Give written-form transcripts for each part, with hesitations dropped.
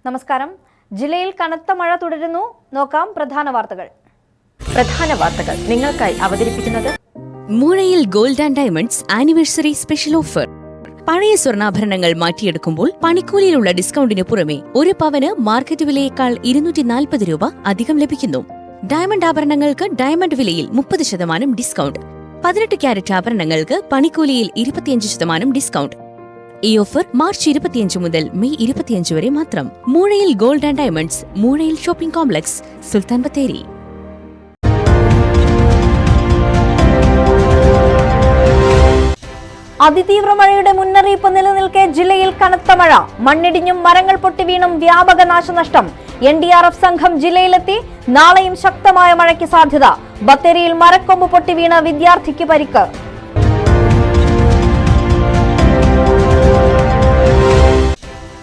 നമസ്കാരം. ജില്ലയിൽ കനത്ത മഴ തുടരുന്നു. നോക്കാം പ്രധാന വാർത്തകൾ. നിങ്ങൾക്കായി അവതരിപ്പിക്കുന്നത് Moozhayil gold and diamonds anniversary special offer. പഴയ സ്വർണ്ണാഭരണങ്ങൾ മാറ്റിയെടുക്കുമ്പോൾ പണിക്കൂലിയിലുള്ള ഡിസ്കൗണ്ടിന് പുറമെ ഒരു പവന് മാർക്കറ്റ് വിലയേക്കാൾ 240 രൂപ അധികം ലഭിക്കുന്നു. ഡയമണ്ട് ആഭരണങ്ങൾക്ക് ഡയമണ്ട് വിലയിൽ 30% ഡിസ്കൗണ്ട്. 18 ക്യാരറ്റ് ആഭരണങ്ങൾക്ക് പണിക്കൂലിയിൽ 25% ഡിസ്കൗണ്ട്. ഈ ഓഫർ മാർച്ച് 25 മുതൽ മെയ് 25 വരെ മാത്രം. Moozhayil gold and diamonds, Moozhayil shopping complex, Sulthan Bathery. അതിതീവ്ര മഴയുടെ മുന്നറിയിപ്പ് നിലനിൽക്കെ ജില്ലയിൽ കനത്ത മഴ. മണ്ണിടിഞ്ഞും മരങ്ങൾ പൊട്ടിവീണും വ്യാപക നാശനഷ്ടം. NDRF സംഘം ജില്ലയിലെത്തി. നാളെയും ശക്തമായ മഴയ്ക്ക് സാധ്യത. ബത്തേരിയിൽ മരക്കൊമ്പ് പൊട്ടിവീണ് വിദ്യാർത്ഥിക്ക് പരിക്ക്.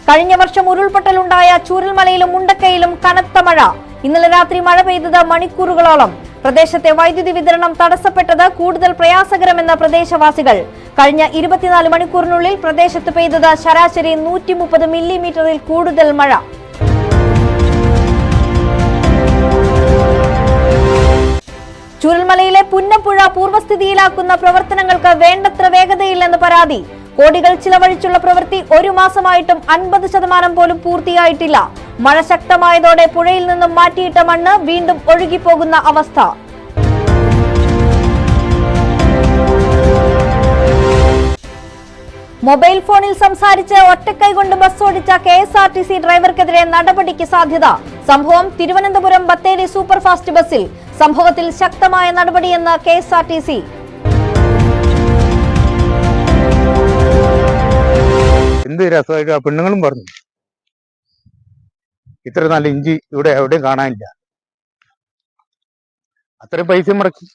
കഴിഞ്ഞ വർഷം ഉരുൾപൊട്ടലുണ്ടായ ചൂരൽമലയിലും മുണ്ടക്കയിലും കനത്ത മഴ. ഇന്നലെ രാത്രി മഴ പെയ്തത് മണിക്കൂറുകളോളം. പ്രദേശത്തെ വൈദ്യുതി വിതരണം തടസ്സപ്പെട്ടത് കൂടുതൽ പ്രയാസകരമെന്ന പ്രദേശവാസികൾ. കഴിഞ്ഞ 24 മണിക്കൂറിനുള്ളിൽ പ്രദേശത്ത് പെയ്തത് ശരാശരി 130 മില്ലിമീറ്ററിൽ കൂടുതൽ മഴ. ചൂരൽമലയിലെ പുന്നപ്പുഴ പൂർവ്വസ്ഥിതിയിലാക്കുന്ന പ്രവർത്തനങ്ങൾക്ക് വേണ്ടത്ര വേഗതയില്ലെന്ന് പരാതി. കോടികൾ ചിലവഴിച്ചുള്ള പ്രവൃത്തി 1 മാസമായിട്ടും 50% പോലും പൂർത്തിയായിട്ടില്ല. മഴ ശക്തമായതോടെ പുഴയിൽ നിന്നും മാറ്റിയിട്ട മണ്ണ് വീണ്ടും ഒഴുകിപ്പോകുന്ന അവസ്ഥ. മൊബൈൽ ഫോണിൽ സംസാരിച്ച് ഒറ്റക്കൈ കൊണ്ട് ബസ് ഓടിച്ച KSRTC ഡ്രൈവർക്കെതിരെ നടപടിക്ക് സാധ്യത. സംഭവം തിരുവനന്തപുരം ബത്തേരി സൂപ്പർഫാസ്റ്റ് ബസ്സിൽ. സംഭവത്തിൽ ശക്തമായ നടപടിയെന്ന് KSRTC. എന്ത് രസമായിട്ട് ആ പെണ്ണുങ്ങളും പറഞ്ഞു, ഇത്ര നല്ല ഇഞ്ചി ഇവിടെ എവിടെയും കാണാനില്ല, അത്രയും പൈസ മുടക്കി.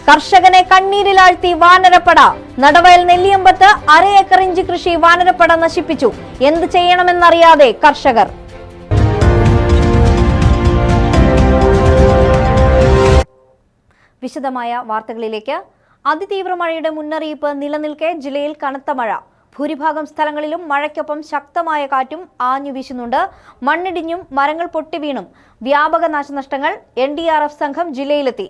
കർഷകനെ കണ്ണീരിലാഴ്ത്തി വാനരപ്പട. നടവയൽ നെല്ലിയമ്പത്ത് 1/2 ഏക്കർ ഇഞ്ചി കൃഷി വാനരപ്പട നശിപ്പിച്ചു. എന്ത് ചെയ്യണമെന്നറിയാതെ കർഷകർ. വിശദമായ വാർത്തകളിലേക്ക്. അതിതീവ്ര മഴയുടെ മുന്നറിയിപ്പ് നിലനിൽക്കെ ജില്ലയിൽ കനത്ത മഴ. ഭൂരിഭാഗം സ്ഥലങ്ങളിലും മഴയ്ക്കൊപ്പം ശക്തമായ കാറ്റും ആഞ്ഞു വീശുന്നുണ്ട്. മണ്ണിടിഞ്ഞും മരങ്ങൾ പൊട്ടിവീണും വ്യാപക നാശനഷ്ടങ്ങൾ. NDRF സംഘം ജില്ലയിലെത്തി.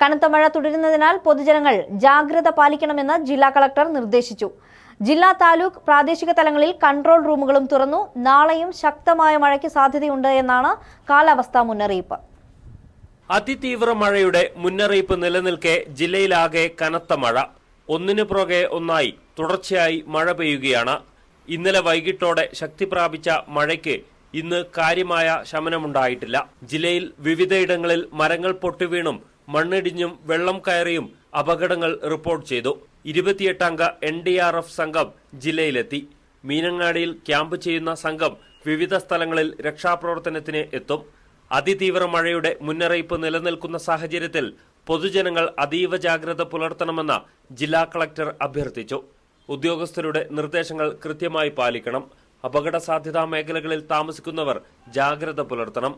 കനത്ത മഴ തുടരുന്നതിനാൽ പൊതുജനങ്ങൾ ജാഗ്രത പാലിക്കണമെന്ന് ജില്ലാ കളക്ടർ നിർദ്ദേശിച്ചു. ജില്ലാ, താലൂക്ക്, പ്രാദേശിക തലങ്ങളിൽ കൺട്രോൾ റൂമുകളും തുറന്നു. നാളെയും ശക്തമായ മഴയ്ക്ക് സാധ്യതയുണ്ട് എന്നാണ് കാലാവസ്ഥാ മുന്നറിയിപ്പ്. അതിതീവ്ര മഴയുടെ മുന്നറിയിപ്പ് നിലനിൽക്കെ ജില്ലയിലാകെ കനത്ത മഴ. ഒന്നിനു പുറകെ ഒന്നായി തുടർച്ചയായി മഴ പെയ്യുകയാണ്. ഇന്നലെ വൈകിട്ടോടെ ശക്തി പ്രാപിച്ച മഴയ്ക്ക് ഇന്ന് കാര്യമായ ശമനമുണ്ടായിട്ടില്ല. ജില്ലയിൽ വിവിധയിടങ്ങളിൽ മരങ്ങൾ പൊട്ടിവീണും മണ്ണിടിഞ്ഞും വെള്ളം കയറിയും അപകടങ്ങൾ റിപ്പോർട്ട് ചെയ്തു. 28 അംഗ NDRF സംഘം ജില്ലയിലെത്തി. മീനങ്ങാടിയിൽ ക്യാമ്പ് ചെയ്യുന്ന സംഘം വിവിധ സ്ഥലങ്ങളിൽ രക്ഷാപ്രവർത്തനത്തിന് എത്തും. അതിതീവ്ര മഴയുടെ മുന്നറിയിപ്പ് നിലനിൽക്കുന്ന സാഹചര്യത്തിൽ പൊതുജനങ്ങൾ അതീവ ജാഗ്രത പുലർത്തണമെന്ന് ജില്ലാ കളക്ടർ അഭ്യർത്ഥിച്ചു. ഉദ്യോഗസ്ഥരുടെ നിർദ്ദേശങ്ങൾ കൃത്യമായി പാലിക്കണം. അപകട സാധ്യതാ മേഖലകളിൽ താമസിക്കുന്നവർ ജാഗ്രത പുലർത്തണം.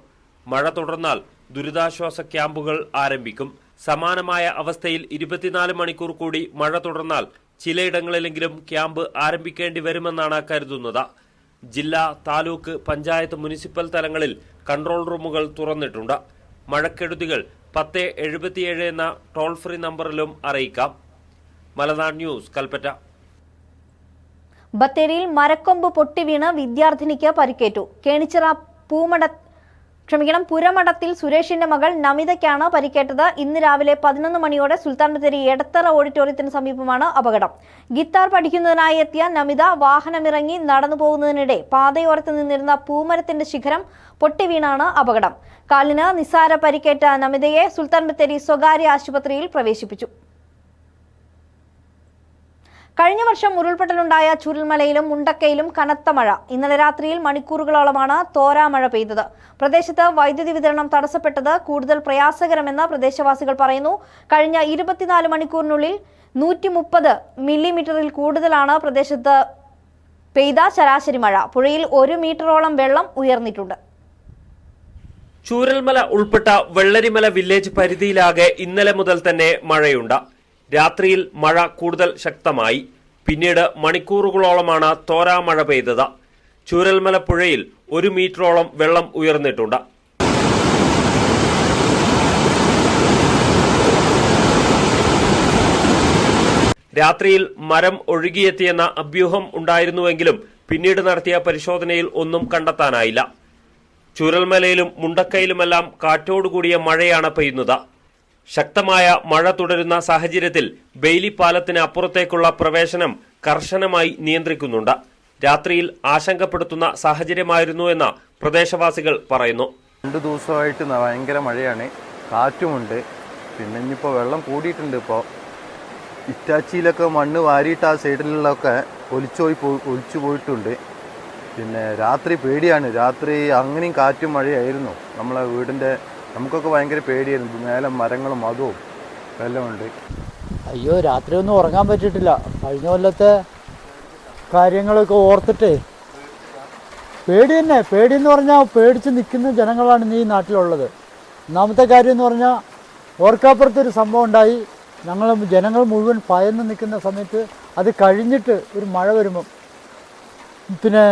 മഴ തുടർന്നാൽ ദുരിതാശ്വാസ ക്യാമ്പുകൾ ആരംഭിക്കും. സമാനമായ അവസ്ഥയിൽ 24 മണിക്കൂർ കൂടി മഴ തുടർന്നാൽ ചിലയിടങ്ങളിലെങ്കിലും ക്യാമ്പ് ആരംഭിക്കേണ്ടി വരുമെന്നാണ് കരുതുന്നത്. ജില്ലാ, താലൂക്ക്, പഞ്ചായത്ത്, മുനിസിപ്പൽ തലങ്ങളിൽ കൺട്രോൾ റൂമുകൾ തുറന്നിട്ടുണ്ട്. മഴക്കെടുതികൾ 1077 എന്ന ടോൾ ഫ്രീ നമ്പറിലും അറിയിക്കാം. മലനാട് ന്യൂസ്, കൽപ്പറ്റ. ബത്തേരിയിൽ മരക്കൊമ്പ് പൊട്ടിവീണ് വിദ്യാർത്ഥിനിക്ക് പരിക്കേറ്റു. കേണിച്ചിറ പുരമടത്തിൽ സുരേഷിന്റെ മകൾ നമിതയ്ക്കാണ് പരിക്കേറ്റത്. ഇന്ന് രാവിലെ 11 മണിയോടെ സുൽത്താൻ ബത്തേരി എടത്തറ ഓഡിറ്റോറിയത്തിന് സമീപമാണ് അപകടം. ഗിത്താർ പഠിക്കുന്നതിനായി എത്തിയ നമിത വാഹനമിറങ്ങി നടന്നു പോകുന്നതിനിടെ പാതയോരത്ത് നിന്നിരുന്ന പൂമരത്തിന്റെ ശിഖരം പൊട്ടിവീണാണ് അപകടം. കാലിന് നിസ്സാര പരിക്കേറ്റ നമിതയെ സുൽത്താൻ ബത്തേരി സ്വകാര്യ ആശുപത്രിയിൽ പ്രവേശിപ്പിച്ചു. കഴിഞ്ഞ വർഷം ഉരുൾപൊട്ടലുണ്ടായ ചൂരൽമലയിലും മുണ്ടക്കയിലും കനത്ത മഴ. ഇന്നലെ രാത്രിയിൽ മണിക്കൂറുകളോളമാണ് തോരാമഴ പെയ്തത്. പ്രദേശത്ത് വൈദ്യുതി വിതരണം തടസ്സപ്പെട്ടത് കൂടുതൽ പ്രയാസകരമെന്ന് പ്രദേശവാസികൾ പറയുന്നു. കഴിഞ്ഞ 24 മണിക്കൂറിനുള്ളിൽ 130 മില്ലിമീറ്ററിൽ കൂടുതലാണ് പ്രദേശത്ത് പെയ്ത ശരാശരി മഴ. പുഴയിൽ 1 മീറ്ററോളം വെള്ളം ഉയർന്നിട്ടുണ്ട്. ചൂരൽമല ഉൾപ്പെട്ട വെള്ളരിമല വില്ലേജ് പരിധിയിലാകെ ഇന്നലെ മുതൽ തന്നെ മഴയുണ്ട്. രാത്രിയിൽ മഴ കൂടുതൽ ശക്തമായി. പിന്നീട് മണിക്കൂറുകളോളമാണ് തോരാമഴ പെയ്തത്. ചൂരൽമല പുഴയിൽ 1 മീറ്ററോളം വെള്ളം ഉയർന്നിട്ടുണ്ട്. രാത്രിയിൽ മരം ഒഴുകിയെത്തിയെന്ന അഭ്യൂഹം ഉണ്ടായിരുന്നുവെങ്കിലും പിന്നീട് നടത്തിയ പരിശോധനയിൽ ഒന്നും കണ്ടെത്താനായില്ല. ചൂരൽമലയിലും മുണ്ടക്കയിലുമെല്ലാം കാറ്റോടുകൂടിയ മഴയാണ് പെയ്യുന്നത്. ശക്തമായ മഴ തുടരുന്ന സാഹചര്യത്തിൽ ബെയിലി പാലത്തിന് അപ്പുറത്തേക്കുള്ള പ്രവേശനം കർശനമായി നിയന്ത്രിക്കുന്നുണ്ട്. രാത്രിയിൽ ആശങ്കപ്പെടുത്തുന്ന സാഹചര്യമായിരുന്നു എന്ന് പ്രദേശവാസികൾ പറയുന്നു. 2 ദിവസമായിട്ട് ഭയങ്കര മഴയാണ്, കാറ്റുമുണ്ട്. പിന്നെ ഇനിയിപ്പോൾ വെള്ളം കൂടിയിട്ടുണ്ട്. ഇപ്പോൾ ഇറ്റാച്ചിയിലൊക്കെ മണ്ണ് വാരിയിട്ട് ആ സൈഡിലുള്ളതൊക്കെ ഒലിച്ചു പോയിട്ടുണ്ട്. പിന്നെ രാത്രി പേടിയാണ്. രാത്രി അങ്ങനെയും കാറ്റും മഴയായിരുന്നു. നമ്മളെ വീടിൻ്റെ നമുക്കൊക്കെ ഭയങ്കര പേടിയായിരുന്നു. മേലെ മരങ്ങളും അതും എല്ലാം ഉണ്ട്. അയ്യോ, രാത്രി ഒന്നും ഉറങ്ങാൻ പറ്റിയിട്ടില്ല. കഴിഞ്ഞ കൊല്ലത്തെ കാര്യങ്ങളൊക്കെ ഓർത്തിട്ടേ പേടി തന്നെ. പേടിയെന്ന് പറഞ്ഞാൽ പേടിച്ച് നിൽക്കുന്ന ജനങ്ങളാണ് ഈ നാട്ടിലുള്ളത്. ഒന്നാമത്തെ കാര്യം എന്ന് പറഞ്ഞാൽ ഓർക്കാപ്പുറത്തൊരു സംഭവം ഉണ്ടായി. ജനങ്ങൾ മുഴുവൻ ഭയന്ന് നിൽക്കുന്ന സമയത്ത് അത് കഴിഞ്ഞിട്ട് ഒരു മഴ വരുമ്പം പിന്നെ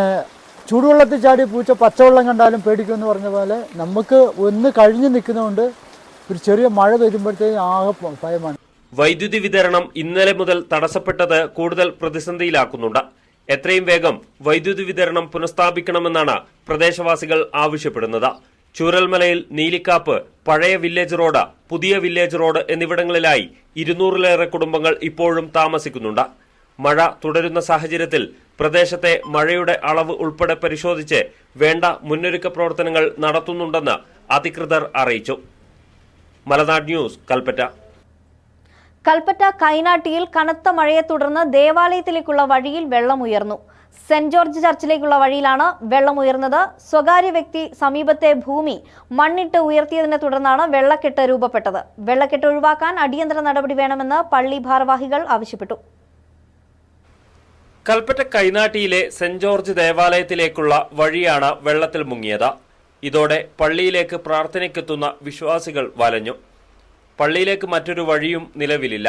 ചൂടുവെള്ളത്തിൽ ചാടി പൂച്ച പച്ചവെള്ളം കണ്ടാലും പേടിക്കുമെന്ന് പറഞ്ഞ പോലെ നമുക്ക് ഒന്ന് കഴിഞ്ഞ് നിൽക്കുന്നതുകൊണ്ട് ഒരു ചെറിയ മഴ വരുമ്പോഴത്തേക്കും ആകെ ഭയമാണ്. വൈദ്യുതി വിതരണം ഇന്നലെ മുതൽ തടസ്സപ്പെട്ടത് കൂടുതൽ പ്രതിസന്ധിയിലാക്കുന്നുണ്ട്. എത്രയും വേഗം വൈദ്യുതി വിതരണം പുനഃസ്ഥാപിക്കണമെന്നാണ് പ്രദേശവാസികൾ ആവശ്യപ്പെടുന്നത്. ചൂരൽമലയിൽ നീലിക്കാപ്പ്, പഴയ വില്ലേജ് റോഡ്, പുതിയ വില്ലേജ് റോഡ് എന്നിവിടങ്ങളിലായി 200-ലേറെ കുടുംബങ്ങൾ ഇപ്പോഴും താമസിക്കുന്നുണ്ട്. മഴ തുടരുന്ന സാഹചര്യത്തിൽ പ്രദേശത്തെ മഴയുടെ അളവ് ഉൾപ്പെടെ പരിശോധിച്ച് വേണ്ട മുന്നൊരുക്ക പ്രവർത്തനങ്ങൾ നടത്തുന്നുണ്ടെന്ന് അധികൃതർ അറിയിച്ചു. മലനാട് ന്യൂസ്, കൽപ്പറ്റ. കൽപ്പറ്റ കൈനാട്ടിയിൽ കനത്ത മഴയെ തുടർന്ന് ദേവാലയത്തിലേക്കുള്ള വഴിയിൽ വെള്ളമുയർന്നു. സെന്റ് ജോർജ് ചർച്ചിലേക്കുള്ള വഴിയിലാണ് വെള്ളമുയർന്നത്. സ്വകാര്യ വ്യക്തി സമീപത്തെ ഭൂമി മണ്ണിട്ട് ഉയർത്തിയതിനെ തുടർന്നാണ് വെള്ളക്കെട്ട് രൂപപ്പെട്ടത്. വെള്ളക്കെട്ട് ഒഴിവാക്കാൻ അടിയന്തര നടപടി വേണമെന്ന് പള്ളി ഭാരവാഹികൾ ആവശ്യപ്പെട്ടു. കൽപ്പറ്റ കൈനാട്ടിയിലെ സെന്റ് ജോർജ് ദേവാലയത്തിലേക്കുള്ള വഴിയാണ് വെള്ളത്തിൽ മുങ്ങിയത്. ഇതോടെ പള്ളിയിലേക്ക് പ്രാർത്ഥനയ്ക്കെത്തുന്ന വിശ്വാസികൾ വലഞ്ഞു. പള്ളിയിലേക്ക് മറ്റൊരു വഴിയും നിലവിലില്ല.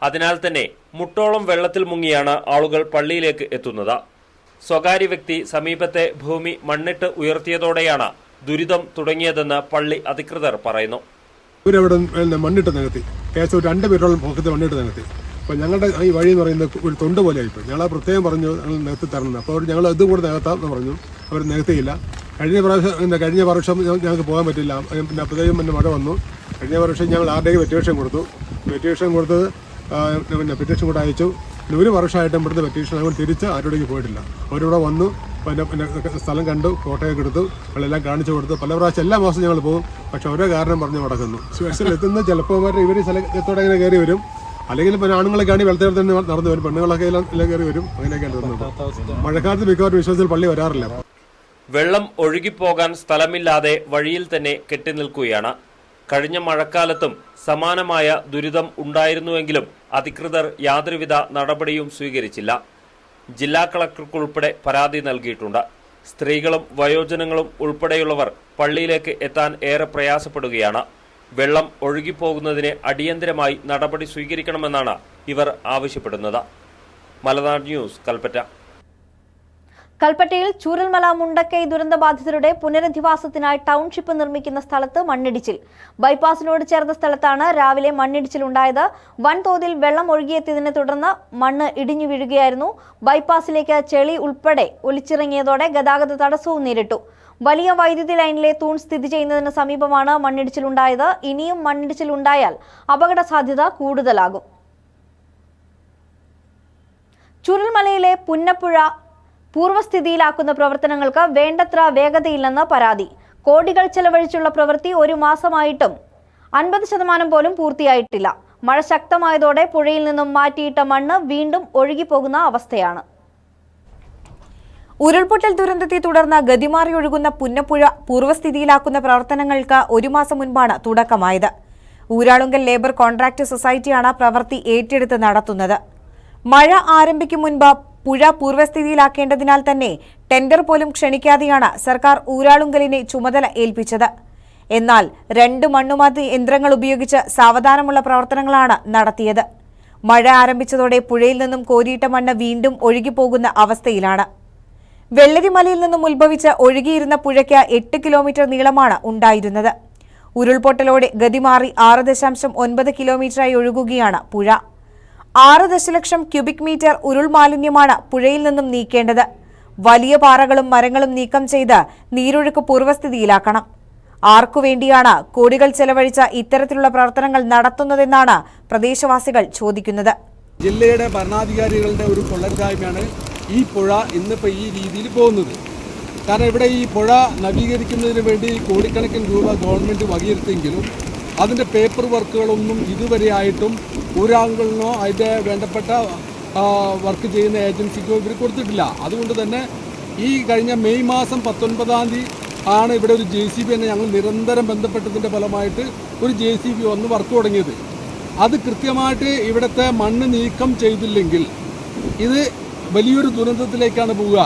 അതിനാൽ തന്നെ മുട്ടോളം വെള്ളത്തിൽ മുങ്ങിയാണ് ആളുകൾ പള്ളിയിലേക്ക് എത്തുന്നത്. സ്വകാര്യ വ്യക്തി സമീപത്തെ ഭൂമി മണ്ണിട്ട് ഉയർത്തിയതോടെയാണ് ദുരിതം തുടങ്ങിയതെന്ന് പള്ളി അധികൃതർ പറയുന്നു. ഇവരവിടെ മണ്ണിട്ട് നികത്തി, കേസ് 2 മീറ്ററോളം പൊക്കത്തിൽ മണ്ണിട്ട് നികത്തി. അപ്പോൾ ഞങ്ങളുടെ ഈ വഴി എന്ന് പറയുന്നത് ഒരു തൊണ്ട് പോലെ ആയിപ്പോയി. ഞങ്ങൾ പ്രത്യേകം പറഞ്ഞു ഞങ്ങൾ നികത്തി തരണം. അപ്പോൾ ഞങ്ങൾ ഇതും കൂടെ നികത്താമെന്ന് പറഞ്ഞു. അവർ നികത്തിയില്ല. കഴിഞ്ഞ വർഷം ഞങ്ങൾക്ക് പോകാൻ പറ്റില്ല. പിന്നെ അപ്പോഴത്തേക്കും പിന്നെ മഴ വന്നു. കഴിഞ്ഞ വർഷം ഞങ്ങൾ ആരുടെയും പെറ്റീഷൻ കൊടുത്തത് പിന്നെ പെറ്റീഷൻ കൂടെ അയച്ചു. 1 വർഷമായിട്ടും ഇവിടുത്തെ പെറ്റീഷൻ അവർ തിരിച്ച് ആരോടേക്ക് പോയിട്ടില്ല. അവരിവിടെ വന്നു, പിന്നെ സ്ഥലം കണ്ടു, ഫോട്ടോയൊക്കെ എടുത്തു, നമ്മളെല്ലാം കാണിച്ചു കൊടുത്തു. പല പ്രാവശ്യം എല്ലാ മാസവും ഞങ്ങൾ പോകും. പക്ഷെ ഓരോ കാരണം പറഞ്ഞ് നടക്കുന്നു. സ്പെഷ്യൽ എത്തുന്ന ചിലപ്പോൾ ഇവർ സ്ഥലത്തോടെ ഇങ്ങനെ കയറി വരും. അല്ലെങ്കിൽ പിന്നെ ആണുങ്ങളൊക്കെയാണ് വെള്ളത്തിൽ തന്നെ നടന്നു വരും. പെണ്ണുങ്ങളൊക്കെ എല്ലാം കയറി വരും. അങ്ങനെയൊക്കെയാണ് തോന്നുന്നത്. മഴക്കാലത്ത് മിക്കവാറും വിശ്വാസത്തിൽ പള്ളി വരാറില്ല. വെള്ളം ഒഴുകിപ്പോകാൻ സ്ഥലമില്ലാതെ വഴിയിൽ തന്നെ കെട്ടിനിൽക്കുകയാണ്. കഴിഞ്ഞ മഴക്കാലത്തും സമാനമായ ദുരിതം ഉണ്ടായിരുന്നുവെങ്കിലും അധികൃതർ യാതൊരുവിധ നടപടിയും സ്വീകരിച്ചില്ല. ജില്ലാ കളക്ടർക്കുൾപ്പെടെ പരാതി നൽകിയിട്ടുണ്ട്. സ്ത്രീകളും വയോജനങ്ങളും ഉൾപ്പെടെയുള്ളവർ പള്ളിയിലേക്ക് എത്താൻ ഏറെ പ്രയാസപ്പെടുകയാണ്. വെള്ളം ഒഴുകിപ്പോകുന്നതിന് അടിയന്തരമായി നടപടി സ്വീകരിക്കണമെന്നാണ് ഇവർ ആവശ്യപ്പെടുന്നത്. മലനാട് ന്യൂസ്, കൽപ്പറ്റ. കൽപ്പറ്റയിൽ ചൂരൽമല മുണ്ടക്കൈ ദുരന്തബാധിതരുടെ പുനരധിവാസത്തിനായി ടൗൺഷിപ്പ് നിർമ്മിക്കുന്ന സ്ഥലത്ത് മണ്ണിടിച്ചിൽ. ബൈപ്പാസിനോട് ചേർന്ന സ്ഥലത്താണ് രാവിലെ മണ്ണിടിച്ചിലുണ്ടായത്. വൻതോതിൽ വെള്ളം ഒഴുകിയെത്തിയതിനെ തുടർന്ന് മണ്ണ് ഇടിഞ്ഞു വീഴുകയായിരുന്നു. ബൈപ്പാസിലേക്ക് ചെളി ഉൾപ്പെടെ ഒലിച്ചിറങ്ങിയതോടെ ഗതാഗത തടസ്സവും നേരിട്ടു. വലിയ വൈദ്യുതി ലൈനിലെ തൂൺ സ്ഥിതി ചെയ്യുന്നതിന് സമീപമാണ് മണ്ണിടിച്ചിലുണ്ടായത്. ഇനിയും മണ്ണിടിച്ചിലുണ്ടായാൽ അപകട സാധ്യത കൂടുതലാകും. ചൂരൽമലയിലെ പുന്നപ്പുഴ പൂർവ്വസ്ഥിതിയിലാക്കുന്ന പ്രവർത്തനങ്ങൾക്ക് വേണ്ടത്ര വേഗതയില്ലെന്ന് പരാതി. കോടികൾ ചെലവഴിച്ചുള്ള പ്രവൃത്തി 1 മാസമായിട്ടും 50% പോലും പൂർത്തിയായിട്ടില്ല. മഴ ശക്തമായതോടെ പുഴയിൽ നിന്നും മാറ്റിയിട്ട മണ്ണ് വീണ്ടും ഒഴുകിപ്പോകുന്ന അവസ്ഥയാണ്. ഉരുൾപൊട്ടൽ ദുരന്തത്തെ തുടർന്ന് ഗതിമാറി ഒഴുകുന്ന പുന്നപ്പുഴ പൂർവ്വസ്ഥിതിയിലാക്കുന്ന പ്രവർത്തനങ്ങൾക്ക് 1 മാസം മുൻപാണ് തുടക്കമായത്. ഊരാളുങ്കൽ ലേബർ കോൺട്രാക്ട് സൊസൈറ്റിയാണ് പ്രവൃത്തി ഏറ്റെടുത്ത് നടത്തുന്നത്. മഴ ആരംഭിക്കും മുൻപ് പുഴ പൂർവ്വസ്ഥിതിയിലാക്കേണ്ടതിനാൽ തന്നെ ടെൻഡർ പോലും ക്ഷണിക്കാതെയാണ് സർക്കാർ ഊരാളുങ്കലിനെ ചുമതല ഏൽപ്പിച്ചത്. എന്നാൽ 2 മണ്ണുമാറ്റി യന്ത്രങ്ങൾ ഉപയോഗിച്ച് സാവധാനമുള്ള പ്രവർത്തനങ്ങളാണ് നടത്തിയത്. മഴ ആരംഭിച്ചതോടെ പുഴയിൽ നിന്നും കോരിയിട്ട മണ്ണ് വീണ്ടും ഒഴുകിപ്പോകുന്ന അവസ്ഥയിലാണ്. വെള്ളരിമലയിൽ നിന്നും ഉത്ഭവിച്ച് ഒഴുകിയിരുന്ന പുഴയ്ക്ക് 8 കിലോമീറ്റർ നീളമാണ് ഉണ്ടായിരുന്നത്. ഉരുൾപൊട്ടലോടെ ഗതിമാറി 6.9 കിലോമീറ്ററായി ഒഴുകുകയാണ് പുഴ. 6 ദശലക്ഷം ക്യൂബിക് മീറ്റർ ഉരുൾ മാലിന്യമാണ് പുഴയിൽ നിന്നും നീക്കേണ്ടത്. വലിയ പാറകളും മരങ്ങളും നീക്കം ചെയ്ത് നീരൊഴുക്ക് പൂർവ്വസ്ഥിതിയിലാക്കണം. ആർക്കുവേണ്ടിയാണ് കോടികൾ ചെലവഴിച്ച ഇത്തരത്തിലുള്ള പ്രവർത്തനങ്ങൾ നടത്തുന്നതെന്നാണ് പ്രദേശവാസികൾ ചോദിക്കുന്നത്. ജില്ലയുടെ ഭരണാധികാരികളുടെ ഒരു കൊള്ളരുതായ്മയാണ് ഈ പുഴ ഇന്നിപ്പോൾ ഈ രീതിയിൽ പോകുന്നത്. കാരണം ഇവിടെ ഈ പുഴ നവീകരിക്കുന്നതിന് വേണ്ടി കോടിക്കണക്കിന് രൂപ ഗവൺമെൻറ് വകയിരുത്തിയെങ്കിലും അതിൻ്റെ പേപ്പർ വർക്കുകളൊന്നും ഇതുവരെയായിട്ടും ഊരാളുകളിനോ അതിൻ്റെ വേണ്ടപ്പെട്ട വർക്ക് ചെയ്യുന്ന ഏജൻസിക്കോ ഇവർ കൊടുത്തിട്ടില്ല. അതുകൊണ്ട് തന്നെ ഈ കഴിഞ്ഞ മെയ് മാസം 19-ാം തീയതി ആണ് ഇവിടെ ഒരു JCB തന്നെ ഞങ്ങൾ നിരന്തരം ബന്ധപ്പെട്ടതിൻ്റെ ഫലമായിട്ട് ഒരു JCB വന്ന് വർക്ക് തുടങ്ങിയത്. അത് കൃത്യമായിട്ട് ഇവിടുത്തെ മണ്ണ് നീക്കം ചെയ്തില്ലെങ്കിൽ ഇത് വലിയൊരു ദുരന്തത്തിലേക്കാണ് പോവുക.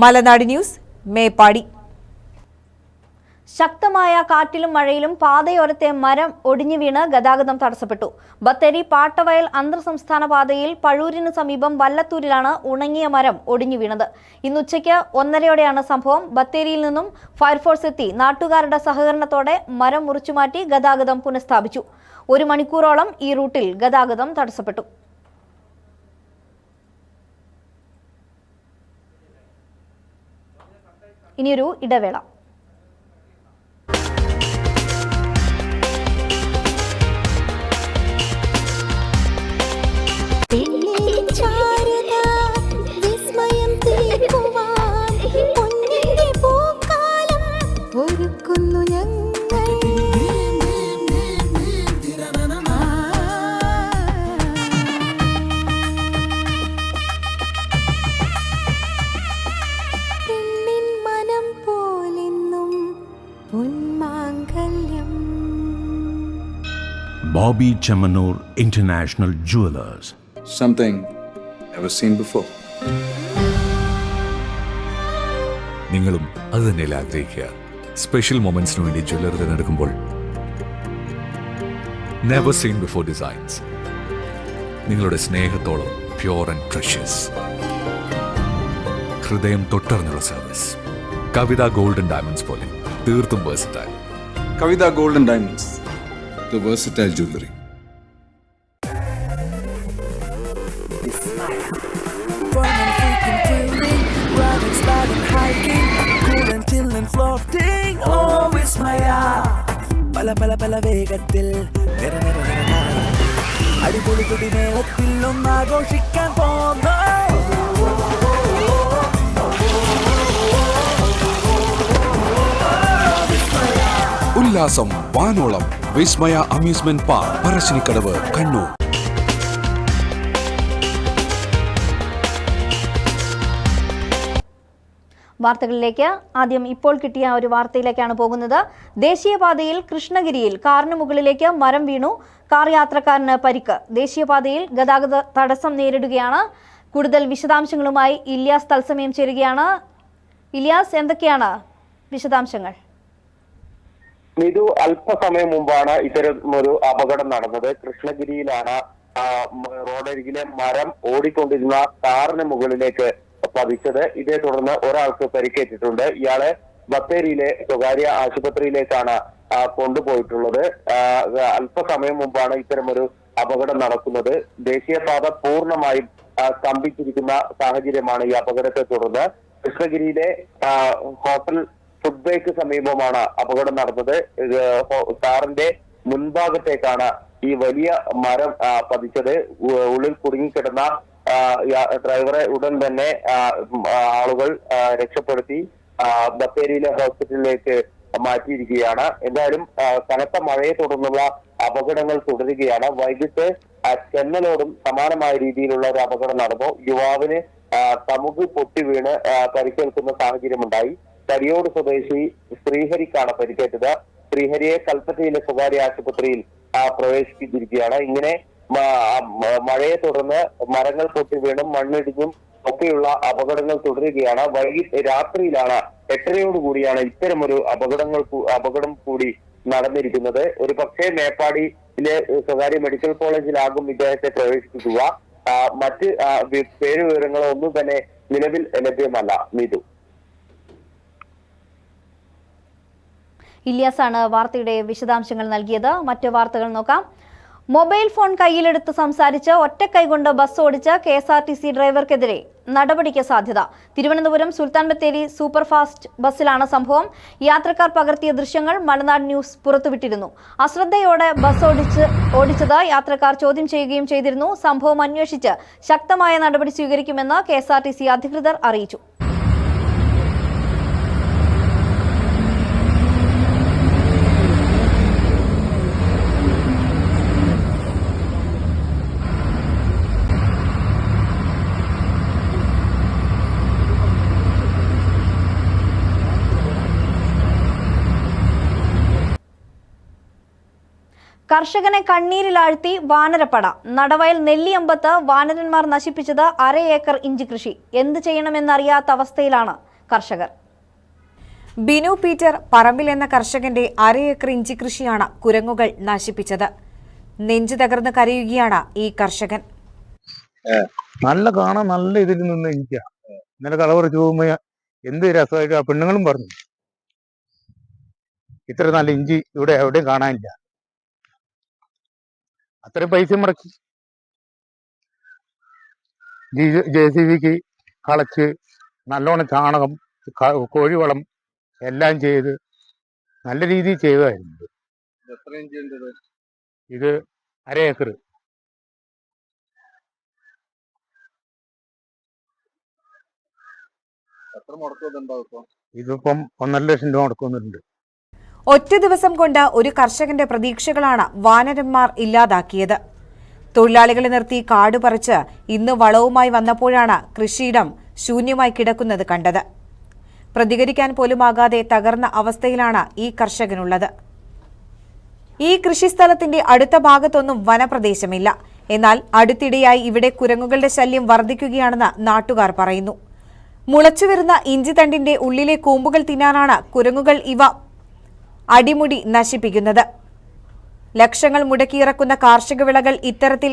മലനാട് ന്യൂസ്, മേപ്പാടി. ശക്തമായ കാറ്റിലും മഴയിലും പാതയോരത്തെ മരം ഒടിഞ്ഞു വീണ് ഗതാഗതം തടസ്സപ്പെട്ടു. ബത്തേരി പാട്ടവയൽ അന്തർ സംസ്ഥാന പാതയിൽ പഴൂരിന് സമീപം വല്ലത്തൂരിലാണ് ഉണങ്ങിയ മരം ഒടിഞ്ഞു വീണത്. ഇന്നുച്ചയ്ക്ക് 1:30-യോടെയാണ് സംഭവം. ബത്തേരിയിൽ നിന്നും ഫയർഫോഴ്സ് എത്തി നാട്ടുകാരുടെ സഹകരണത്തോടെ മരം മുറിച്ചുമാറ്റി ഗതാഗതം പുനഃസ്ഥാപിച്ചു. 1 മണിക്കൂറോളം ഈ റൂട്ടിൽ ഗതാഗതം തടസ്സപ്പെട്ടു. ഇനിയൊരു ഇടവേള. Bobby Chamanur International Jewelers. Something never seen before. നിങ്ങളും അത് തന്നെയല്ലേ ആഗ്രഹിക്കുക? സ്പെഷ്യൽ മൊമെന്റ്സിന് വേണ്ടി ജ്വല്ലറി തിരഞ്ഞെടുക്കുമ്പോൾ നെവർ സീൻ ബിഫോർ ഡിസൈൻസ്. നിങ്ങളുടെ സ്നേഹത്തോളം പ്യോർ ആൻഡ് പ്രഷ്യസ്, ഹൃദയം തൊട്ടറിഞ്ഞുള്ള സർവീസ്. കവിത ഗോൾഡൻ ഡയമണ്ട്സ് പോലെ തീർത്തും versatile. Kavitha golden diamonds, the versatile jewelry. പല വേഗത്തിൽ അടിപൊളി കുടിമേളത്തിൽ ഒന്നാഘോഷിക്കാൻ പോകുന്നു. ഉല്ലാസം വാനോളം. വിസ്മയ അമ്യൂസ്മെന്റ് പാർക്ക്, പറശ്ശിനിക്കടവ്, കണ്ണൂർ. വാർത്തകളിലേക്ക്. ആദ്യം ഇപ്പോൾ കിട്ടിയ ഒരു വാർത്തയിലേക്കാണ് പോകുന്നത്. ദേശീയപാതയിൽ കൃഷ്ണഗിരിയിൽ കാറിന് മുകളിലേക്ക് മരം വീണു. കാർ യാത്രക്കാരന് പരിക്ക്. ദേശീയപാതയിൽ ഗതാഗത തടസ്സം നേരിടുകയാണ്. കൂടുതൽ വിശദാംശങ്ങളുമായി ഇല്യാസ് തത്സമയം ചേരുകയാണ്. ഇല്യാസ്, എന്തൊക്കെയാണ് വിശദാംശങ്ങൾ? നിതു, അല്പസമയം മുമ്പാണ് ഇത്തരമൊരു അപകടം നടന്നത്. കൃഷ്ണഗിരിയിലാണ് റോഡരികിലെ മരം ഓടിക്കൊണ്ടിരുന്ന കാറിന് മുകളിലേക്ക് പതിച്ചത്. ഇതേ തുടർന്ന് ഒരാൾക്ക് പരിക്കേറ്റിട്ടുണ്ട്. ഇയാളെ ബത്തേരിയിലെ സ്വകാര്യ ആശുപത്രിയിലേക്കാണ് കൊണ്ടുപോയിട്ടുള്ളത്. അല്പസമയം മുമ്പാണ് ഇത്തരമൊരു അപകടം നടക്കുന്നത്. ദേശീയപാത പൂർണ്ണമായും സ്തംഭിച്ചിരിക്കുന്ന സാഹചര്യമാണ് ഈ അപകടത്തെ തുടർന്ന്. കൃഷ്ണഗിരിയിലെ ഹോട്ടൽ ഫുഡ്വേക്ക് സമീപമാണ് അപകടം നടന്നത്. കാറിന്റെ മുൻഭാഗത്തേക്കാണ് ഈ വലിയ മരം പതിച്ചത്. ഉള്ളിൽ കുടുങ്ങിക്കിടന്ന ഡ്രൈവറെ ഉടൻ തന്നെ ആളുകൾ രക്ഷപ്പെടുത്തി ബത്തേരിയിലെ ഹോസ്പിറ്റലിലേക്ക് മാറ്റിയിരിക്കുകയാണ്. എന്തായാലും കനത്ത മഴയെ തുടർന്നുള്ള അപകടങ്ങൾ തുടരുകയാണ്. വൈകിട്ട് ചെന്നലോടും സമാനമായ രീതിയിലുള്ള ഒരു അപകടം നടന്നു. യുവാവിന് തമുക് പൊട്ടി വീണ് പരിക്കേൽക്കുന്ന സാഹചര്യമുണ്ടായി. കരിയോട് സ്വദേശി ശ്രീഹരിക്കാണ് പരിക്കേറ്റത്. ശ്രീഹരിയെ കൽപ്പറ്റയിലെ സ്വകാര്യ ആശുപത്രിയിൽ പ്രവേശിപ്പിച്ചിരിക്കുകയാണ്. ഇങ്ങനെ മഴയെ തുടർന്ന് മരങ്ങൾ പൊട്ടി വീണും മണ്ണിടിഞ്ഞും ഒക്കെയുള്ള അപകടങ്ങൾ തുടരുകയാണ്. വൈകിട്ട് രാത്രിയിലാണ് 8:30യോടുകൂടിയാണ് ഇത്തരമൊരു അപകടം കൂടി നടന്നിരിക്കുന്നത്. ഒരു പക്ഷേ മേപ്പാടിയിലെ സ്വകാര്യ മെഡിക്കൽ കോളേജിലാകും ഇദ്ദേഹത്തെ പ്രവേശിപ്പിക്കുക. മറ്റ് പേര് വിവരങ്ങളോ ഒന്നും തന്നെ നിലവിൽ ലഭ്യമല്ല. നീതു. ഇല്യാസാണ് വാർത്തയുടെ വിശദാംശങ്ങൾ നൽകിയത്. മറ്റു വാർത്തകൾ നോക്കാം. മൊബൈൽ ഫോൺ കയ്യിലെടുത്ത് സംസാരിച്ച് ഒറ്റക്കൈകൊണ്ട് ബസ് ഓടിച്ച KSRTC ഡ്രൈവർക്കെതിരെ നടപടിക്ക് സാധ്യത. തിരുവനന്തപുരം സുൽത്താൻ ബത്തേരി സൂപ്പർഫാസ്റ്റ് ബസ്സിലാണ് സംഭവം. യാത്രക്കാർ പകർത്തിയ ദൃശ്യങ്ങൾ മലനാട് ന്യൂസ് പുറത്തുവിട്ടിരുന്നു. അശ്രദ്ധയോടെ ബസ് ഓടിച്ചത് യാത്രക്കാർ ചോദ്യം ചെയ്യുകയും ചെയ്തിരുന്നു. സംഭവം അന്വേഷിച്ച് ശക്തമായ നടപടി സ്വീകരിക്കുമെന്ന് KSRTC അധികൃതർ അറിയിച്ചു. കർഷകനെ കണ്ണീരിലാഴ്ത്തി വാനരപ്പട. നടവയൽ നെല്ലിയമ്പത്ത് വാനരന്മാർ നശിപ്പിച്ചത് 1/2 ഏക്കർ ഇഞ്ചി കൃഷി. എന്ത് ചെയ്യണമെന്നറിയാത്ത അവസ്ഥയിലാണ് കർഷകർ. ബിനു പീറ്റർ പറമ്പിൽ എന്ന കർഷകന്റെ 1/2 ഏക്കർ ഇഞ്ചി കൃഷിയാണ് കുരങ്ങുകൾ നശിപ്പിച്ചത്. നെഞ്ചു തകർന്ന് കരയുകയാണ് ഈ കർഷകൻ. നല്ല കാണാൻ നല്ല ഇതിൽ നിന്ന് ഇഞ്ചിയാ. ഇന്നലെ കളവറിച്ച് പോകുമ്പോ എന്ത് രസമായിട്ട് ആ പെണ്ണുങ്ങളും പറഞ്ഞു, ഇത്ര നല്ല ഇഞ്ചി ഇവിടെ എവിടെയും കാണാനില്ല. അത്രയും പൈസ മുടക്കി JCBക്ക് കളച്ച് നല്ലോണം ചാണകം കോഴിവളം എല്ലാം ചെയ്ത് നല്ല രീതിയിൽ ചെയ്തതായിരുന്നു. ഇത് 1/2 ഏക്കർ. ഇതിപ്പം 1.5 ലക്ഷം രൂപ മുടക്കുന്നുണ്ട്. ഒറ്റ ദിവസം കൊണ്ട് ഒരു കർഷകന്റെ പ്രതീക്ഷകളാണ് വാനരന്മാർ ഇല്ലാതാക്കിയത്. തൊഴിലാളികളെ നിർത്തി കാട് പറിച്ച് ഇന്ന് വളവുമായി വന്നപ്പോഴാണ് കൃഷിയിടം ശൂന്യമായി കിടക്കുന്നത് കണ്ടത്. പ്രതികരിക്കാൻ പോലുമാകാതെ തകർന്ന അവസ്ഥയിലാണ് ഈ കർഷകനുള്ളത്. ഈ കൃഷിസ്ഥലത്തിന്റെ അടുത്ത ഭാഗത്തൊന്നും വനപ്രദേശമില്ല. എന്നാൽ അടുത്തിടെയായി ഇവിടെ കുരങ്ങുകളുടെ ശല്യം വർദ്ധിക്കുകയാണെന്ന് നാട്ടുകാർ പറയുന്നു. മുളച്ചുവരുന്ന ഇഞ്ചിത്തണ്ടിന്റെ ഉള്ളിലെ കൂമ്പുകൾ തിന്നാനാണ് കുരങ്ങുകൾ ഇവ അടിമുടി നശിപ്പിക്കുന്നത്. ലക്ഷങ്ങൾ മുടക്കിയിറക്കുന്ന കാർഷിക വിളകൾ ഇത്തരത്തിൽ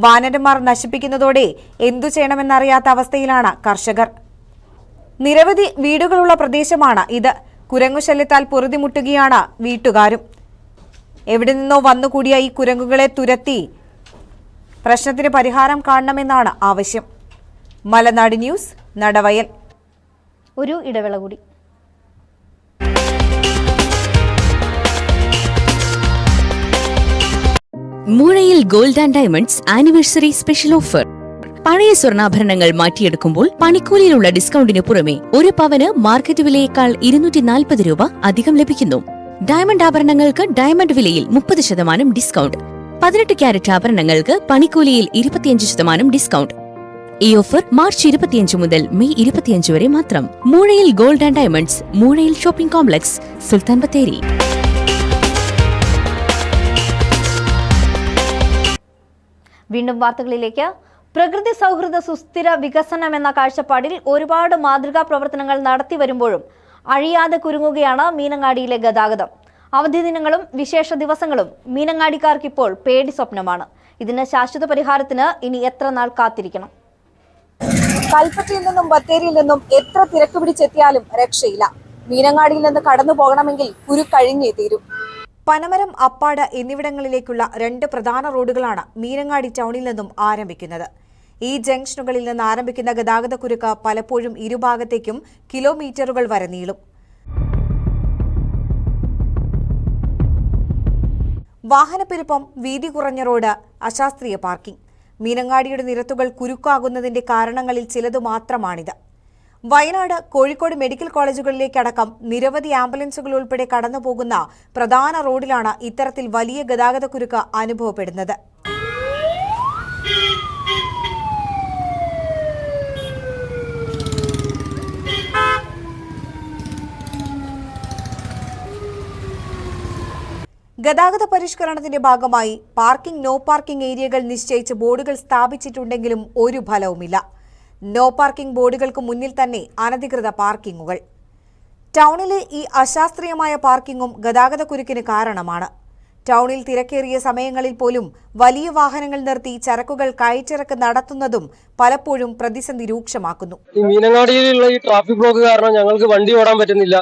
വാനരന്മാർ നശിപ്പിക്കുന്നതോടെ എന്തു ചെയ്യണമെന്നറിയാത്ത അവസ്ഥയിലാണ് കർഷകർ. നിരവധി വീടുകളുള്ള പ്രദേശമാണ് ഇത്. കുരങ്ങുശല്യത്താൽ പൊറുതിമുട്ടുകയാണ് വീട്ടുകാരും. എവിടെ നിന്നോ വന്നുകൂടിയ ഈ കുരങ്ങുകളെ തുരത്തി പ്രശ്നത്തിന് പരിഹാരം കാണണമെന്നാണ് ആവശ്യം. മലനാട് ന്യൂസ്, നടവയൽ. ഒരു ഇടവേള കൂടി. Moozhayil gold and diamonds anniversary special offer. പഴയ സ്വർണ്ണാഭരണങ്ങൾ മാറ്റിയെടുക്കുമ്പോൾ പണിക്കൂലിയിലുള്ള ഡിസ്കൗണ്ടിന് പുറമെ 1 പവന് മാർക്കറ്റ് വിലയേക്കാൾ 240 രൂപ അധികം ലഭിക്കുന്നു. ഡയമണ്ട് ആഭരണങ്ങൾക്ക് ഡയമണ്ട് വിലയിൽ 30% ഡിസ്കൗണ്ട്. 18 ക്യാരറ്റ് ആഭരണങ്ങൾക്ക് പണിക്കൂലിയിൽ 25% ഡിസ്കൗണ്ട്. ഈ ഓഫർ മാർച്ച് 25 മുതൽ മെയ് 25 വരെ മാത്രം. Moozhayil gold and diamonds, Moozhayil shopping complex, Sulthan Bathery. വീണ്ടും വാർത്തകളിലേക്ക്. പ്രകൃതി സൗഹൃദ സുസ്ഥിര വികസനം എന്ന കാഴ്ചപ്പാടിൽ ഒരുപാട് മാതൃകാ പ്രവർത്തനങ്ങൾ നടത്തി വരുമ്പോഴും അഴിയാതെ കുരുങ്ങുകയാണ് മീനങ്ങാടിയിലെ ഗതാഗതം. അവധി ദിനങ്ങളും വിശേഷ ദിവസങ്ങളും മീനങ്ങാടിക്കാർക്കിപ്പോൾ പേടി സ്വപ്നമാണ്. ഇതിന് ശാശ്വത പരിഹാരത്തിന് ഇനി എത്ര നാൾ കാത്തിരിക്കണം? കൽപ്പറ്റയിൽ നിന്നും ബത്തേരിയിൽ നിന്നും എത്ര തിരക്ക് പിടിച്ചെത്തിയാലും രക്ഷയില്ല. മീനങ്ങാടിയിൽ നിന്ന് കടന്നു പോകണമെങ്കിൽ കുരുക്കഴിഞ്ഞേ തീരൂ. പനമരം, അപ്പാട് എന്നിവിടങ്ങളിലേക്കുള്ള 2 പ്രധാന റോഡുകളാണ് മീനങ്ങാടി ടൗണിൽ നിന്നും ആരംഭിക്കുന്നത്. ഈ ജംഗ്ഷനുകളിൽ നിന്ന് ആരംഭിക്കുന്ന ഗതാഗതക്കുരുക്ക് പലപ്പോഴും ഇരുഭാഗത്തേക്കും കിലോമീറ്ററുകൾ വരെ നീളും. വാഹനപ്പെരുപ്പം, വീതി കുറഞ്ഞ റോഡ്, അശാസ്ത്രീയ പാർക്കിംഗ്. മീനങ്ങാടിയുടെ നിരത്തുകൾ കുരുക്കാകുന്നതിന്റെ കാരണങ്ങളിൽ ചിലതു മാത്രമാണിത്. വയനാട്, കോഴിക്കോട് മെഡിക്കൽ കോളേജുകളിലേക്കടക്കം നിരവധി ആംബുലൻസുകൾ ഉൾപ്പെടെ കടന്നുപോകുന്ന പ്രധാന റോഡിലാണ് ഇത്തരത്തിൽ വലിയ ഗതാഗതക്കുരുക്ക് അനുഭവപ്പെടുന്നത്. ഗതാഗത പരിഷ്കരണത്തിന്റെ ഭാഗമായി പാർക്കിംഗ്, നോ പാർക്കിംഗ് ഏരിയകൾ നിശ്ചയിച്ച് ബോർഡുകൾ സ്ഥാപിച്ചിട്ടുണ്ടെങ്കിലും ഒരു ഫലവുമില്ല. നോ പാർക്കിംഗ് ബോർഡുകൾക്ക് മുന്നിൽ തന്നെ അനധികൃത പാർക്കിങ്ങുകൾ. ടൗണിലെ ഈ അശാസ്ത്രീയമായ പാർക്കിങ്ങും ഗതാഗതക്കുരുക്കിന് കാരണമാണ്. ടൗണിൽ തിരക്കേറിയ സമയങ്ങളിൽ പോലും വലിയ വാഹനങ്ങൾ നിർത്തി ചരക്കുകൾ കയറ്റിറക്ക് നടത്തുന്നതും പലപ്പോഴും പ്രതിസന്ധി രൂക്ഷമാക്കുന്നു. ഈ മീനങ്ങാടിയിലുള്ള ഈ ട്രാഫിക് ബ്ലോക്ക് കാരണം ഞങ്ങൾക്ക് വണ്ടി ഓടാൻ പറ്റുന്നില്ല.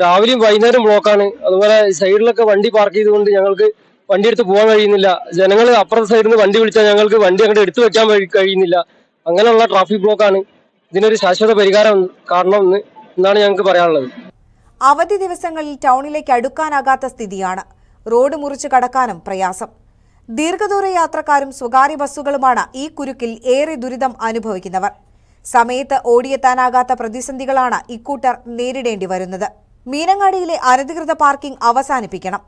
രാവിലെയും വൈകുന്നേരം ബ്ലോക്കാണ്. അതുപോലെ സൈഡിലൊക്കെ വണ്ടി പാർക്ക് ചെയ്തുകൊണ്ട് ഞങ്ങൾക്ക് വണ്ടി എടുത്ത് പോകാൻ കഴിയുന്നില്ല. ജനങ്ങൾ അപ്പുറത്തെ സൈഡിൽ നിന്ന് വണ്ടി വിളിച്ചാൽ ഞങ്ങൾക്ക് വണ്ടി അങ്ങോട്ട് എടുത്തു വെക്കാൻ കഴിയുന്നില്ല. അങ്ങനെയുള്ള ട്രാഫിക് ബ്ലോക്കാണ്. ഇതിനൊരു ശാശ്വത പരിഹാരം കാണണമെന്ന് എന്നാണ് ഞങ്ങൾക്ക് പറയാനുള്ളത്. അവധി ദിവസങ്ങളിൽ ടൗണിലേക്ക് അടുക്കാനാകാത്ത സ്ഥിതിയാണ്. റോഡ് മുറിച്ച് കടക്കാനും പ്രയാസം. ദീർഘദൂര യാത്രക്കാരും സ്വകാര്യ ബസ്സുകളുമാണ് ഈ കുരുക്കിൽ ഏറെ ദുരിതം അനുഭവിക്കുന്നവർ. സമയത്ത് ഓടിയെത്താനാകാത്ത പ്രതിസന്ധികളാണ് ഇക്കൂട്ടർ നേരിടേണ്ടി വരുന്നത്. മീനങ്ങാടിയിലെ അനധികൃത പാർക്കിംഗ് അവസാനിപ്പിക്കണം.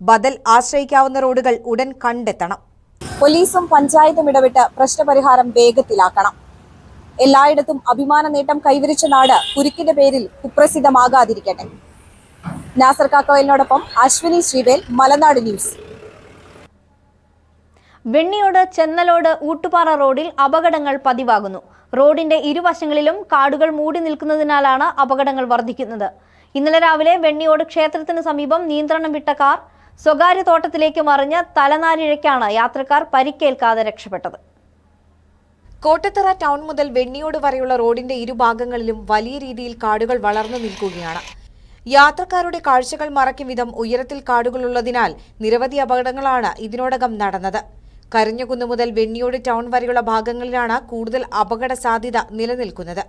ബദൽ ആശ്രയിക്കാവുന്ന റോഡുകൾ ഉടൻ കണ്ടെത്തണം. പോലീസും പഞ്ചായത്തും ഇടപെട്ട് പ്രശ്നപരിഹാരം വേഗത്തിലാക്കണം. എല്ലായിടത്തും അഭിമാന നേട്ടം കൈവരിച്ച നാട് കുരുക്കിന്റെ പേരിൽ കുപ്രസിദ്ധമാകാതിരിക്കട്ടെ. നാസർ കാക്കവലിനോടൊപ്പം അശ്വിനി ശ്രീവേൽ, മലനാട് ന്യൂസ്. വെണ്ണിയോട് ചെന്നലോട് ഊട്ടുപാറ റോഡിൽ അപകടങ്ങൾ പതിവാകുന്നു. റോഡിന്റെ ഇരുവശങ്ങളിലും കാടുകൾ മൂടി നിൽക്കുന്നതിനാലാണ് അപകടങ്ങൾ വർദ്ധിക്കുന്നത്. ഇന്നലെ രാവിലെ വെണ്ണിയോട് ക്ഷേത്രത്തിന് സമീപം നിയന്ത്രണം വിട്ട കാർ സ്വകാര്യ തോട്ടത്തിലേക്ക് മറിഞ്ഞ് തലനാരിഴയ്ക്കാണ് യാത്രക്കാർ പരിക്കേൽക്കാതെ രക്ഷപ്പെട്ടത്. കോട്ടത്തറ ടൗൺ മുതൽ വെണ്ണിയോട് വരെയുള്ള റോഡിന്റെ ഇരുഭാഗങ്ങളിലും വലിയ രീതിയിൽ കാടുകൾ വളർന്നു നിൽക്കുകയാണ്. യാത്രക്കാരുടെ കാഴ്ചകൾ മറയ്ക്കും വിധം ഉയരത്തിൽ കാടുകളുള്ളതിനാൽ നിരവധി അപകടങ്ങളാണ് ഇതിനോടകം നടന്നത്. കരിഞ്ഞകുന്ന് മുതൽ വെണ്ണിയോട് ടൗൺ വരെയുള്ള ഭാഗങ്ങളിലാണ് കൂടുതൽ അപകട സാധ്യത നിലനിൽക്കുന്നത്.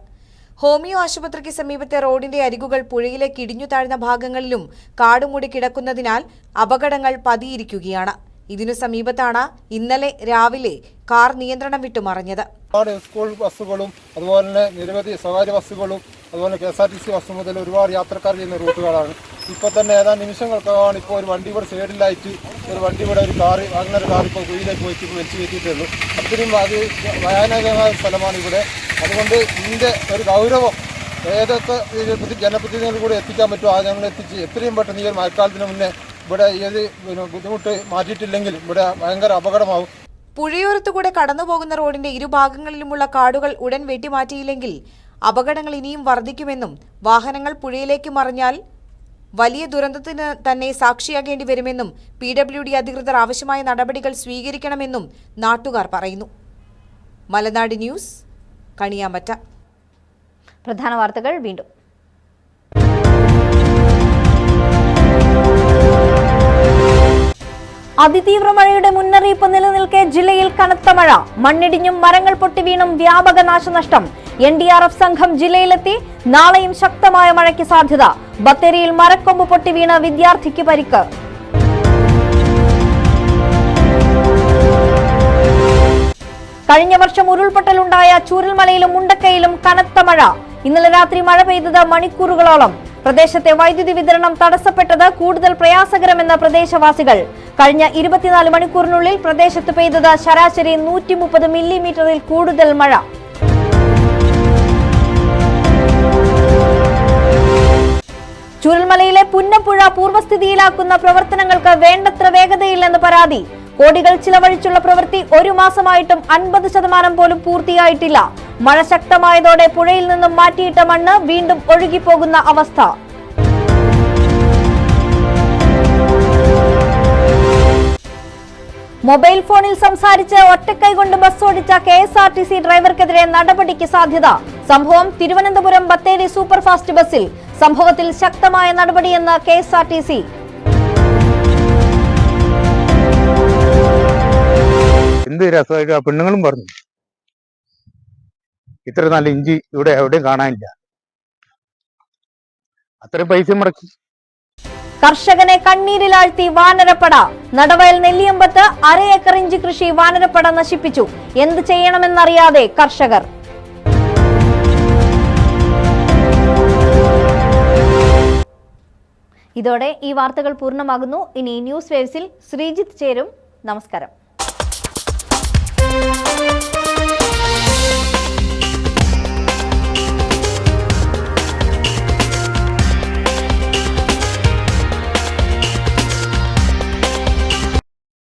ഹോമിയോ ആശുപത്രിക്ക് സമീപത്തെ റോഡിന്റെ അരികുകൾ പുഴയിലേക്ക് ഇടിഞ്ഞു താഴ്ന്ന ഭാഗങ്ങളിലും കാടുമൂടി കിടക്കുന്നതിനാൽ അപകടങ്ങൾ പതിയിരിക്കുകയാണ്. ഇതിനു സമീപത്താണ് ഇന്നലെ രാവിലെ കാർ നിയന്ത്രണം വിട്ടു മറിഞ്ഞത്. സ്കൂൾ ബസ്സുകളും അതുപോലെ തന്നെ നിരവധി സ്വകാര്യ ബസ്സുകളും അതുപോലെ KSRTC ബസ് മുതൽ ഒരുപാട് യാത്രക്കാർ ചെയ്യുന്ന റൂട്ടുകളാണ്. ഇപ്പോൾ തന്നെ ഏതാണ്ട് നിമിഷങ്ങൾക്കാണ് ഇപ്പോൾ ഒരു വണ്ടി ഇവിടെ സൈഡിലായിട്ട് ഒരു വണ്ടി ഇവിടെ ഒരു കാറ് അങ്ങനെ ഒരു കാർ ഇപ്പോൾ കുഴിയിലേക്ക് പോയിട്ട് വലിച്ചു കയറ്റിയിട്ടുള്ളൂ. അത്രയും അത് ഭയാനകമായ സ്ഥലമാണ് ഇവിടെ. അതുകൊണ്ട് ഇതിൻ്റെ ഒരു ഗൗരവം ഏതൊക്കെ ജനപ്രതിനിധികൾ കൂടെ എത്തിക്കാൻ പറ്റുമോ അത് ഞങ്ങൾ എത്തിച്ച് എത്രയും പെട്ടെന്ന് ഈ ഒരു മഴക്കാലത്തിന് മുന്നേ ഇവിടെ ഏത് ബുദ്ധിമുട്ട് മാറ്റിയിട്ടില്ലെങ്കിൽ ഇവിടെ ഭയങ്കര അപകടമാവും. പുഴയോരത്തുകൂടെ കടന്നുപോകുന്ന റോഡിന്റെ ഇരുഭാഗങ്ങളിലുമുള്ള കാടുകൾ ഉടൻ വെട്ടിമാറ്റിയില്ലെങ്കിൽ അപകടങ്ങൾ ഇനിയും വർദ്ധിക്കുമെന്നും വാഹനങ്ങൾ പുഴയിലേക്ക് മറിഞ്ഞാൽ വലിയ ദുരന്തത്തിന് തന്നെ സാക്ഷിയാകേണ്ടി വരുമെന്നും PWD അധികൃതർ ആവശ്യമായ നടപടികൾ സ്വീകരിക്കണമെന്നും നാട്ടുകാർ പറയുന്നു. മലനാട് ന്യൂസ്, കണിയാമ്പറ്റ. പ്രധാന വാർത്തകൾ വീണ്ടും. അതിതീവ്ര മഴയുടെ മുന്നറിയിപ്പ് നിലനിൽക്കെ ജില്ലയിൽ കനത്ത മഴ. മണ്ണിടിഞ്ഞും മരങ്ങൾ പൊട്ടി വീണും വ്യാപക നാശനഷ്ടം. NDRF സംഘം ജില്ലയിലെത്തി. നാളെയും ശക്തമായ മഴയ്ക്ക് സാധ്യത. ബത്തേരിയിൽ മരക്കൊമ്പ് പൊട്ടി വീണ് വിദ്യാർത്ഥിക്ക് പരിക്ക്. കഴിഞ്ഞ വർഷം ഉരുൾപൊട്ടലുണ്ടായ ചൂരൽമലയിലും മുണ്ടക്കയിലും കനത്ത മഴ. ഇന്നലെ രാത്രി മഴ പെയ്തത് മണിക്കൂറുകളോളം. പ്രദേശത്തെ വൈദ്യുതി വിതരണം തടസ്സപ്പെട്ടത് കൂടുതൽ പ്രയാസകരമെന്ന് പ്രദേശവാസികൾ. കഴിഞ്ഞ 24 മണിക്കൂറിനുള്ളിൽ പ്രദേശത്ത് പെയ്തത് ശരാശരി 130 മില്ലിമീറ്ററിൽ കൂടുതൽ മഴ. ചൂരൽമലയിലെ പുന്നപ്പുഴ പൂർവ്വസ്ഥിതിയിലാക്കുന്ന പ്രവർത്തനങ്ങൾക്ക് വേണ്ടത്ര വേഗതയില്ലെന്ന് പരാതി. കോടികൾ ചിലവഴിച്ചുള്ള പ്രവൃത്തി 1 മാസമായിട്ടും 50% പോലും പൂർത്തിയായിട്ടില്ല. മഴ ശക്തമായതോടെ പുഴയിൽ നിന്നും മാറ്റിയിട്ട മണ്ണ് വീണ്ടും ഒഴുകിപ്പോകുന്ന അവസ്ഥ. മൊബൈൽ ഫോണിൽ സംസാരിച്ച് ഒറ്റക്കൈ കൊണ്ട് ബസ് ഓടിച്ച KSRTC ഡ്രൈവർക്കെതിരെ നടപടിക്ക് സാധ്യത. സംഭവം തിരുവനന്തപുരം ബത്തേരി സൂപ്പർഫാസ്റ്റ് ബസ്സിൽ. സംഭവത്തിൽ ശക്തമായ നടപടിയെന്ന് KSRTC. എന്ത് രസമായിട്ട് ആ പെണ്ണുങ്ങളും പറഞ്ഞു. ഇത്ര നല്ല ഇഞ്ചി ഇവിടെ എവിടെയും കാണാനില്ല. അത്രയും പൈസ മുടക്കി. കർഷകനെ കണ്ണീരിലാഴ്ത്തി വാനരപ്പട. നടവയൽ നെല്ലിയമ്പത്ത് 1/2 ഏക്കർ ഇഞ്ചി കൃഷി വാനരപ്പട നശിപ്പിച്ചു. എന്ത് ചെയ്യണമെന്നറിയാതെ കർഷകർ. ഇതോടെ ഈ വാർത്തകൾ പൂർണ്ണമാകുന്നു. ഇനി ന്യൂസ് വേവ്സിൽ ശ്രീജിത്ത് ചേരും. നമസ്കാരം.